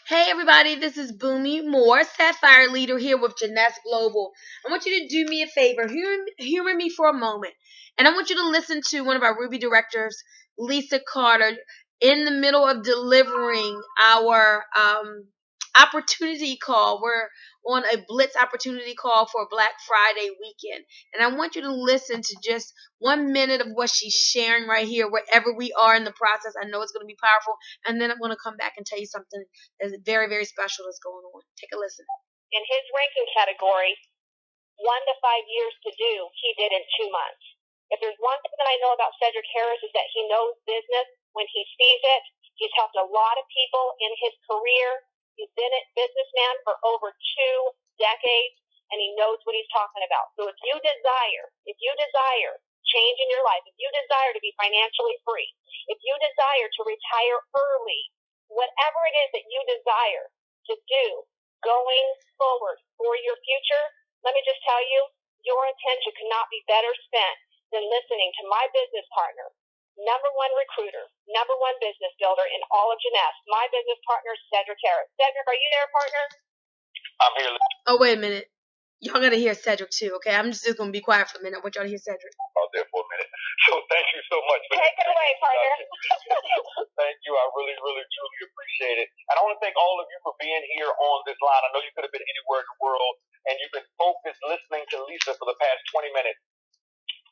Hey everybody, this is Boomy Moore, Sapphire Leader here with Janess Global. I want you to do me a favor, humor me for a moment, and I want you to listen to one of our Ruby directors, Lisa Carter, in the middle of delivering our opportunity call. We're on a Blitz opportunity call for Black Friday weekend, and I want you to listen to just 1 minute of what she's sharing right here, wherever we are in the process. I know it's going to be powerful, and then I'm going to come back and tell you something that's very, very special that's going on. Take a listen. In his ranking category, 1 to 5 years to do, he did in 2 months. If there's one thing that I know about Cedric Harris is that he knows business when he sees it. He's helped a lot of people in his career. He's been a businessman for over 2 decades, and he knows what he's talking about. So if you desire change in your life, if you desire to be financially free, if you desire to retire early, whatever it is that you desire to do going forward for your future, let me just tell you, your attention cannot be better spent than listening to my business partner, number one recruiter, number one business builder in all of Janess, my business partner, Cedric Harris. Cedric, are you there, partner? I'm here. Oh, wait a minute. Y'all gotta hear Cedric too, okay? I'm just gonna be quiet for a minute. I want y'all to hear Cedric. Out there for a minute. So thank you so much for Take it away, partner. Thank you. I really, really, truly appreciate it. And I want to thank all of you for being here on this line. I know you could have been anywhere in the world, and you've been focused listening to Lisa for the past 20 minutes.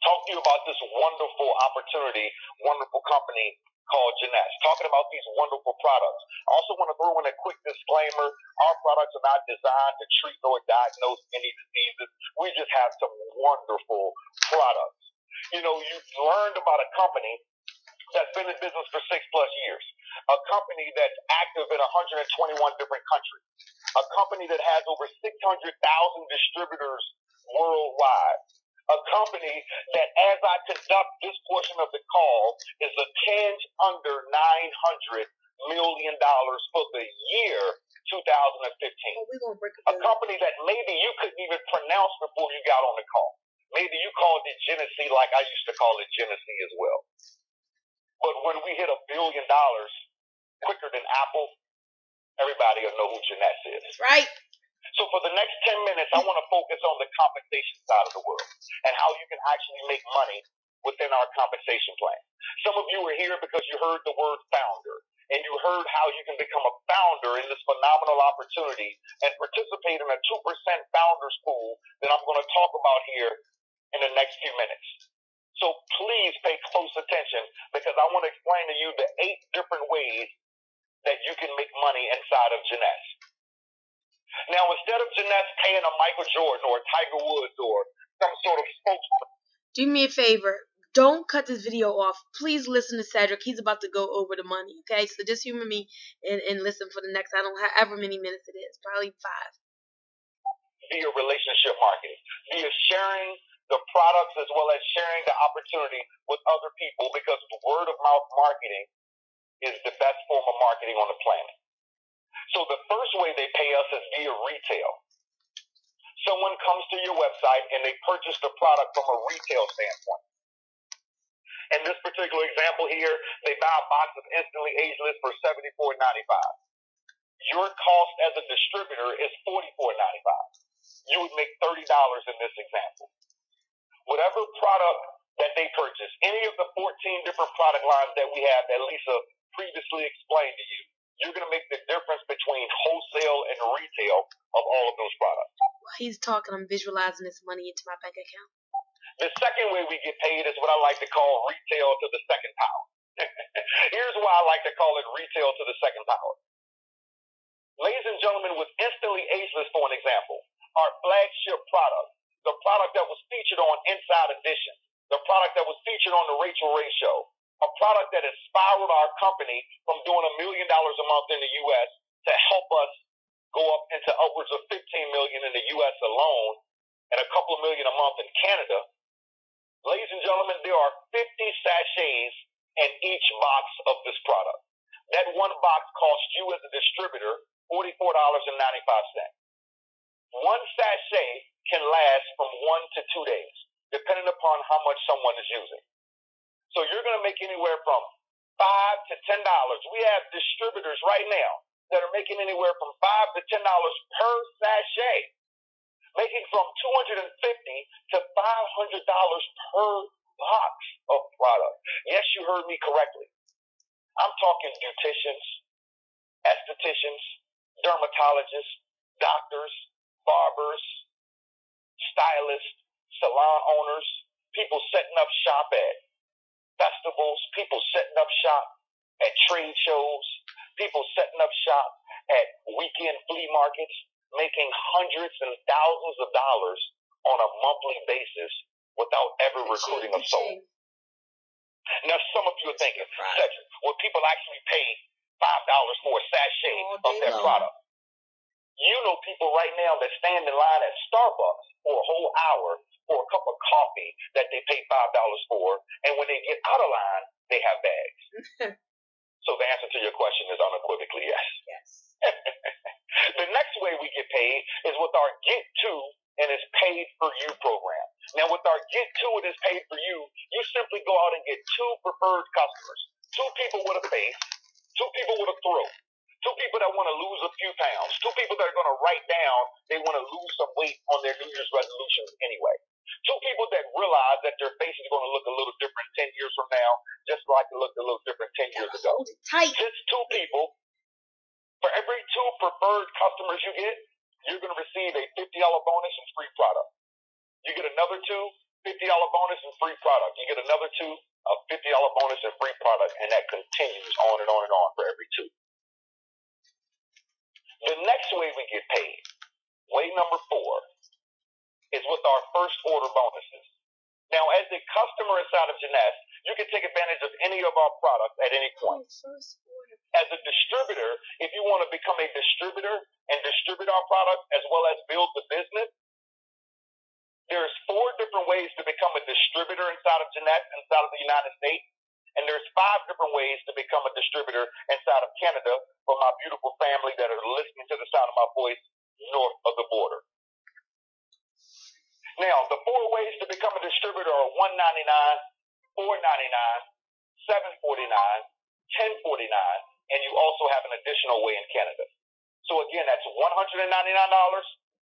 Talk to you about this wonderful opportunity, wonderful company called Janess, talking about these wonderful products. I also want to throw in a quick disclaimer. Our products are not designed to treat nor diagnose any diseases. We just have some wonderful products. You know, you've learned about a company that's been in business for 6+ years, a company that's active in 121 different countries, a company that has over 600,000 distributors worldwide, a company that, as I conduct this portion of the call, is a tinge under $900 million for the year 2015. A company that maybe you couldn't even pronounce before you got on the call. Maybe you called it Genesee like I used to call it Genesee as well. But when we hit $1 billion quicker than Apple, everybody will know who Janess is. That's right. So for the next 10 minutes, I want to focus on the compensation side of the world and how you can actually make money within our compensation plan. Some of you are here because you heard the word founder, and you heard how you can become a founder in this phenomenal opportunity and participate in a 2% founders pool that I'm going to talk about here in the next few minutes. So please pay close attention because I want to explain to you the 8 different ways that you can make money inside of Janess. Now, instead of Janess paying a Michael Jordan or a Tiger Woods or some sort of spokesman. Do me a favor. Don't cut this video off. Please listen to Cedric. He's about to go over the money, okay? So just humor me and listen for the next, however many minutes it is. Probably 5. Via relationship marketing. Via sharing the products as well as sharing the opportunity with other people because word of mouth marketing is the best form of marketing on the planet. So the first way they pay us is via retail. Someone comes to your website and they purchase the product from a retail standpoint. In this particular example here, they buy a box of Instantly Ageless for $74.95. Your cost as a distributor is $44.95. You would make $30 in this example. Whatever product that they purchase, any of the 14 different product lines that we have that Lisa previously explained to you, you're going to make the difference between wholesale and retail of all of those products. While he's talking, I'm visualizing this money into my bank account. The second way we get paid is what I like to call retail to the second power. Here's why I like to call it retail to the second power. Ladies and gentlemen, with Instantly Ageless, for an example, our flagship product, the product that was featured on Inside Edition, the product that was featured on the Rachel Ray Show, a product that has spiraled our company from doing $1 million a month in the U.S. to help us go up into upwards of $15 million in the U.S. alone and a couple of million a month in Canada. Ladies and gentlemen, there are 50 sachets in each box of this product. That one box costs you as a distributor $44.95. One sachet can last from 1 to 2 days, depending upon how much someone is using. So you're going to make anywhere from $5 to $10. We have distributors right now that are making anywhere from $5 to $10 per sachet, making from $250 to $500 per box of product. Yes, you heard me correctly. I'm talking beauticians, estheticians, dermatologists, doctors, barbers, stylists, salon owners, people setting up shop at festivals, people setting up shop at trade shows, people setting up shop at weekend flea markets, making hundreds and thousands of dollars on a monthly basis without ever recruiting a soul. Now, some of you are thinking, Cedric, will people actually pay $5 for a sachet of their product? You know people right now that stand in line at Starbucks for a whole hour for a cup of coffee that they pay $5 for, and when they get out of line, they have bags. So the answer to your question is unequivocally yes. Yes. The next way we get paid is with our Get To and It's Paid For You program. Now, with our Get To and It's Paid For You, you simply go out and get 2 preferred customers, 2 people with a face, 2 people with a throat, 2 people that want to lose a few pounds, 2 people that are going to write down they want to lose some weight on their New Year's resolutions anyway. 2 people that realize that their face is going to look a little different 10 years from now, just like it looked a little different 10 years ago. Hold it tight. Just 2 people. For every 2 preferred customers you get, you're going to receive a $50 bonus and free product. You get another 2, $50 bonus and free product. You get another 2, a $50 bonus and free product, and that continues on and on and on for every 2. The next way we get paid, way number 4, is with our first order bonuses. Now, as a customer inside of Jeunesse, you can take advantage of any of our products at any point. As a distributor, if you want to become a distributor and distribute our product as well as build the business, there's 4 different ways to become a distributor inside of Jeunesse, inside of the United States, and there's 5 different ways to become a distributor inside of Canada for my beautiful family that are listening to the sound of my voice north of the border. Now, the 4 ways to become a distributor are $1.99, $4.99, $7.49, $10.49, and you also have an additional way in Canada. So again, that's $199, $499,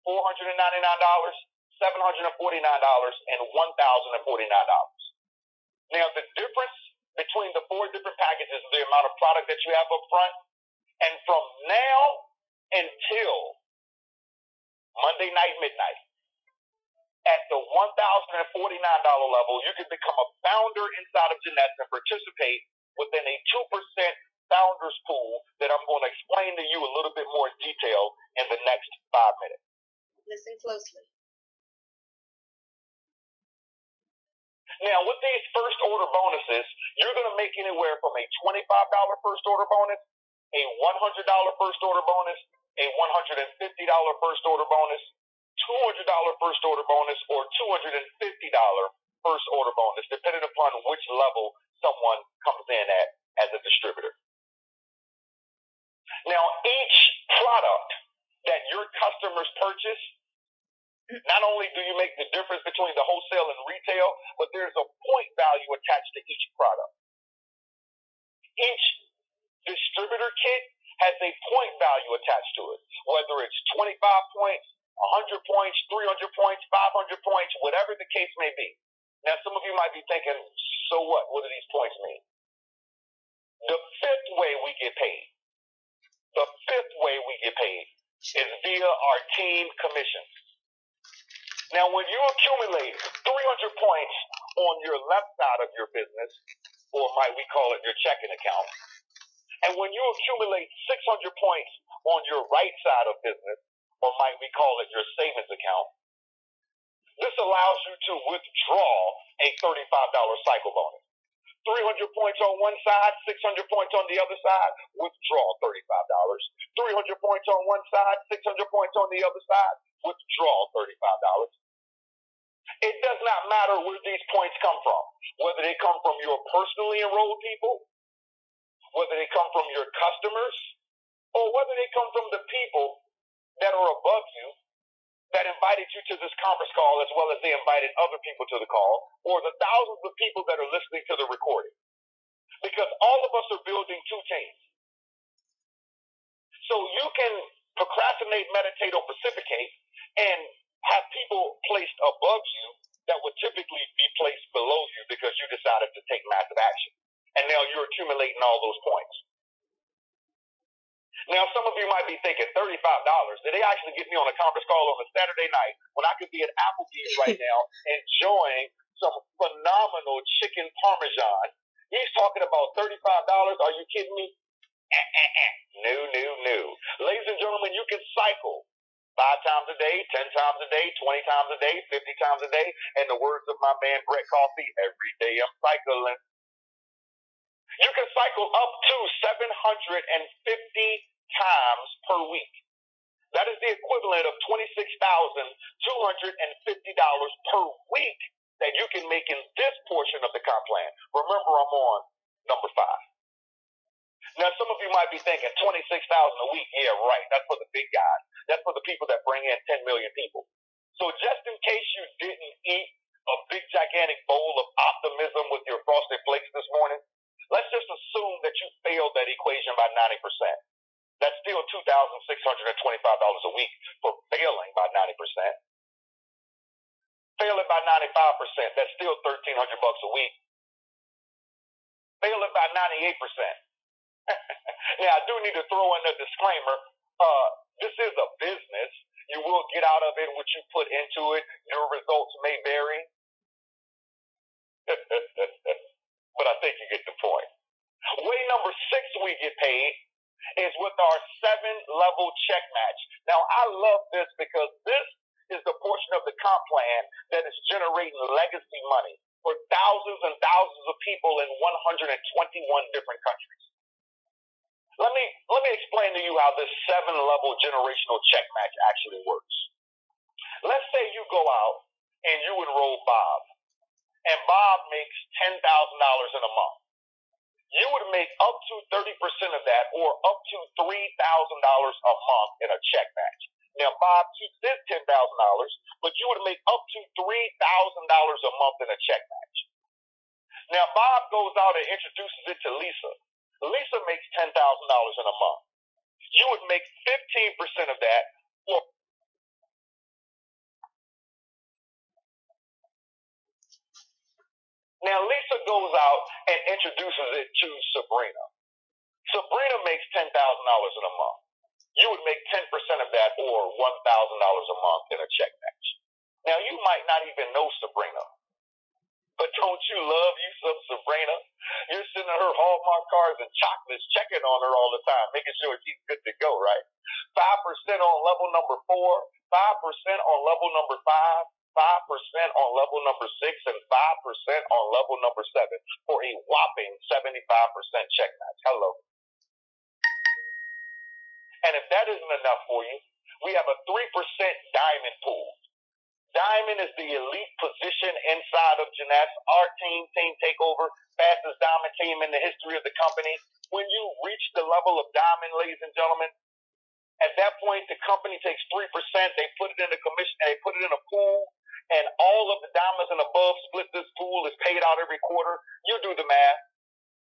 $749, and $1,049. Now, the difference between the 4 different packages is the amount of product that you have up front. And from now until Monday night, midnight, at the $1,049 level, you can become a founder inside of Jeunesse and participate within a 2% founders pool that I'm going to explain to you a little bit more in detail in the next 5 minutes. Listen closely. Now, with these first order bonuses, you're going to make anywhere from a $25 first order bonus, a $100 first order bonus, a $150 first order bonus, $200 first order bonus, or $250 first order bonus, depending upon which level someone comes in at as a distributor. Now, each product that your customers purchase, not only do you make the difference between the wholesale and retail, but there's a point value attached to each product. Each distributor kit has a point value attached to it, whether it's 25 points, 100 points, 300 points, 500 points, whatever the case may be. Now, some of you might be thinking, so what? What do these points mean? The 5th way we get paid, is via our team commissions. Now, when you accumulate 300 points on your left side of your business, or might we call it your checking account, and when you accumulate 600 points on your right side of business, or might we call it your savings account, this allows you to withdraw a $35 cycle bonus. 300 points on one side, 600 points on the other side, withdraw $35. 300 points on one side, 600 points on the other side, withdraw $35. It does not matter where these points come from, whether they come from your personally enrolled people, whether they come from your customers, or whether they come from the people that are above you that invited you to this conference call as well as they invited other people to the call, or the thousands of people that are listening to the recording. Because all of us are building 2 teams. So you can procrastinate, meditate, or precipitate and have people placed above you that would typically be placed below you because you decided to take massive action. And now you're accumulating all those points. Now, some of you might be thinking, $35, did they actually get me on a conference call on a Saturday night when I could be at Applebee's right now enjoying some phenomenal chicken parmesan? He's talking about $35. Are you kidding me? No. Ladies and gentlemen, you can cycle 5 times a day, 10 times a day, 20 times a day, 50 times a day. And the words of my man Brett Coffee, every day I'm cycling. You can cycle up to 750 times per week. That is the equivalent of $26,250 per week that you can make in this portion of the comp plan. Remember, I'm on number 5. Now, some of you might be thinking, $26,000 a week. Yeah, right. That's for the big guys. That's for the people that bring in 10 million people. So just in case you didn't eat a big, gigantic bowl of optimism with your Frosted Flakes this morning, let's just assume that you failed that equation by 90%. That's still $2,625 a week for failing by 90%. Fail it by 95%. That's still $1,300 a week. Fail it by 98%. Now, I do need to throw in a disclaimer. This is a business. You will get out of it what you put into it. Your results may vary. But I think you get the point. Way number 6 we get paid is with our 7-level check match. Now, I love this because this is the portion of the comp plan that is generating legacy money for thousands and thousands of people in 121 different countries. Let me explain to you how this 7-level generational check match actually works. Let's say you go out and you enroll Bob, and Bob makes $10,000 in a month. You would make up to 30% of that, or up to $3,000 a month in a check match. Now, Bob keeps his $10,000, but you would make up to $3,000 a month in a check match. Now, Bob goes out and introduces it to Lisa. Lisa makes $10,000 in a month. You would make 15% of that, or now Lisa goes out and introduces it to Sabrina. Sabrina makes $10,000 in a month. You would make 10% of that, or $1,000 a month in a check match. Now, you might not even know Sabrina, but don't you love you some Sabrina? You're sending her Hallmark cards and chocolates, checking on her all the time, making sure she's good to go, right? 5% on level number 4, 5% on level number 5, 5% on level number 6, and 5% on level number 7 for a whopping 75% check match. Hello. And if that isn't enough for you, we have a 3% diamond pool. Diamond is the elite position inside of Jeunesse. Our team takeover, fastest diamond team in the history of the company. When you reach the level of diamond, ladies and gentlemen, at that point the company takes 3%. They put it in a commission. They put it in a pool, and all of the diamonds and above split this pool is paid out every quarter. You do the math.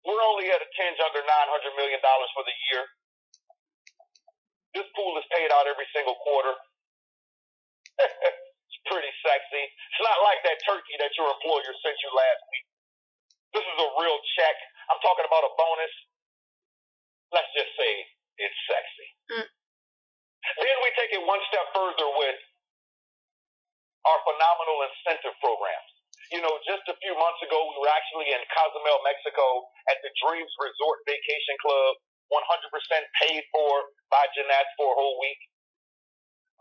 We're only at a tinge under $900 million for the year. This pool is paid out every single quarter. It's pretty sexy. It's not like that turkey that your employer sent you last week. This is a real check. I'm talking about a bonus. Let's just say it's sexy. Then we take it one step further with our phenomenal incentive programs. You know, just a few months ago, we were actually in Cozumel, Mexico at the Dreams Resort Vacation Club, 100% paid for by Jeunesse for a whole week.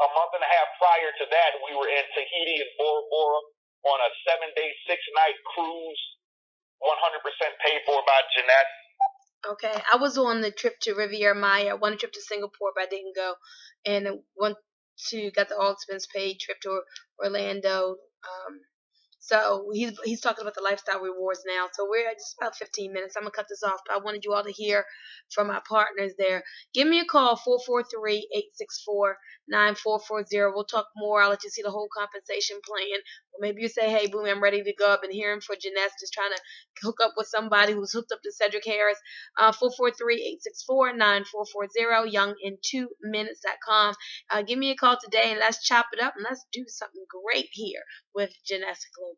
A month and a half prior to that, we were in Tahiti and Bora Bora on a 7-day, 6-night cruise, 100% paid for by Jeunesse. Okay, I was on the trip to Riviera Maya, one trip to Singapore, but I didn't go, and got the all expense paid trip to Orlando. So he's talking about the lifestyle rewards now. So we're at just about 15 minutes. I'm gonna cut this off, but I wanted you all to hear from my partners there. Give me a call, 443-864-9440. We'll talk more. I'll let you see the whole compensation plan Or maybe you say, hey, Boomy, I'm ready to go. I've been hearing for Janess, just trying to hook up with somebody who's hooked up to Cedric Harris. 443-864-9440, youngin2minutes.com. Give me a call today and let's chop it up and let's do something great here with Janessa Global.